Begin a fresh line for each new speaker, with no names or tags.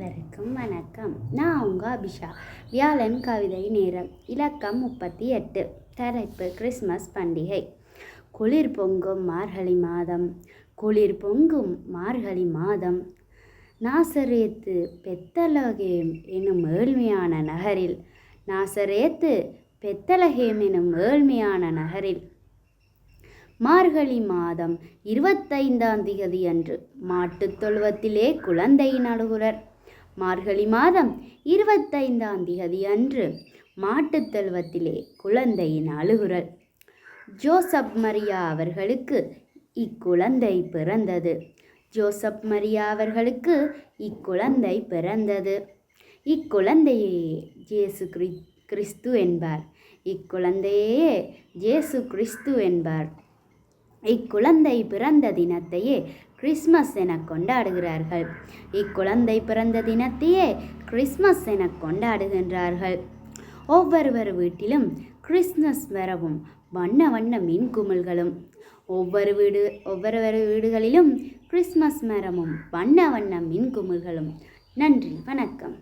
அனைவருக்கும் வணக்கம். நான் உங்கள் அபிஷா. வியாழன் கவிதை நேரம். இலக்கம் 38. தலைப்பு கிறிஸ்மஸ் பண்டிகை. குளிர் பொங்கும் மார்கழி மாதம், குளிர் பொங்கும் மார்கழி மாதம், நாசரேத்து பெத்தலகேம் எனும் ஏழ்மையான நகரில், நாசரேத்து பெத்தலகேம் எனும் ஏழ்மையான நகரில் மார்கழி மாதம் 25 அன்று மாட்டுத் தொழுவத்திலே குழந்தையின் அழுகுரர். மார்கழி மாதம் 25 அன்று மாட்டுத் தொழுவத்திலே குழந்தையின் அழுகுரல். ஜோசப் மரியா அவர்களுக்கு இக்குழந்தை பிறந்தது. ஜோசப் மரியா அவர்களுக்கு இக்குழந்தை பிறந்தது. இக்குழந்தையே இயேசு கிறிஸ்து என்பார். இக்குழந்தையே இயேசு கிறிஸ்து என்பார். இக்குழந்தை பிறந்த தினத்தையே கிறிஸ்மஸ் என கொண்டாடுகிறார்கள். இக்குழந்தை பிறந்த தினத்தையே கிறிஸ்மஸ் என கொண்டாடுகின்றார்கள். ஒவ்வொருவர் வீட்டிலும் கிறிஸ்மஸ் வரவும் வண்ண வண்ண மின் குமிழ்களும், ஒவ்வொரு வீடுகளிலும் கிறிஸ்மஸ் மரமும் வண்ண வண்ண மின் குமிழ்களும். நன்றி, வணக்கம்.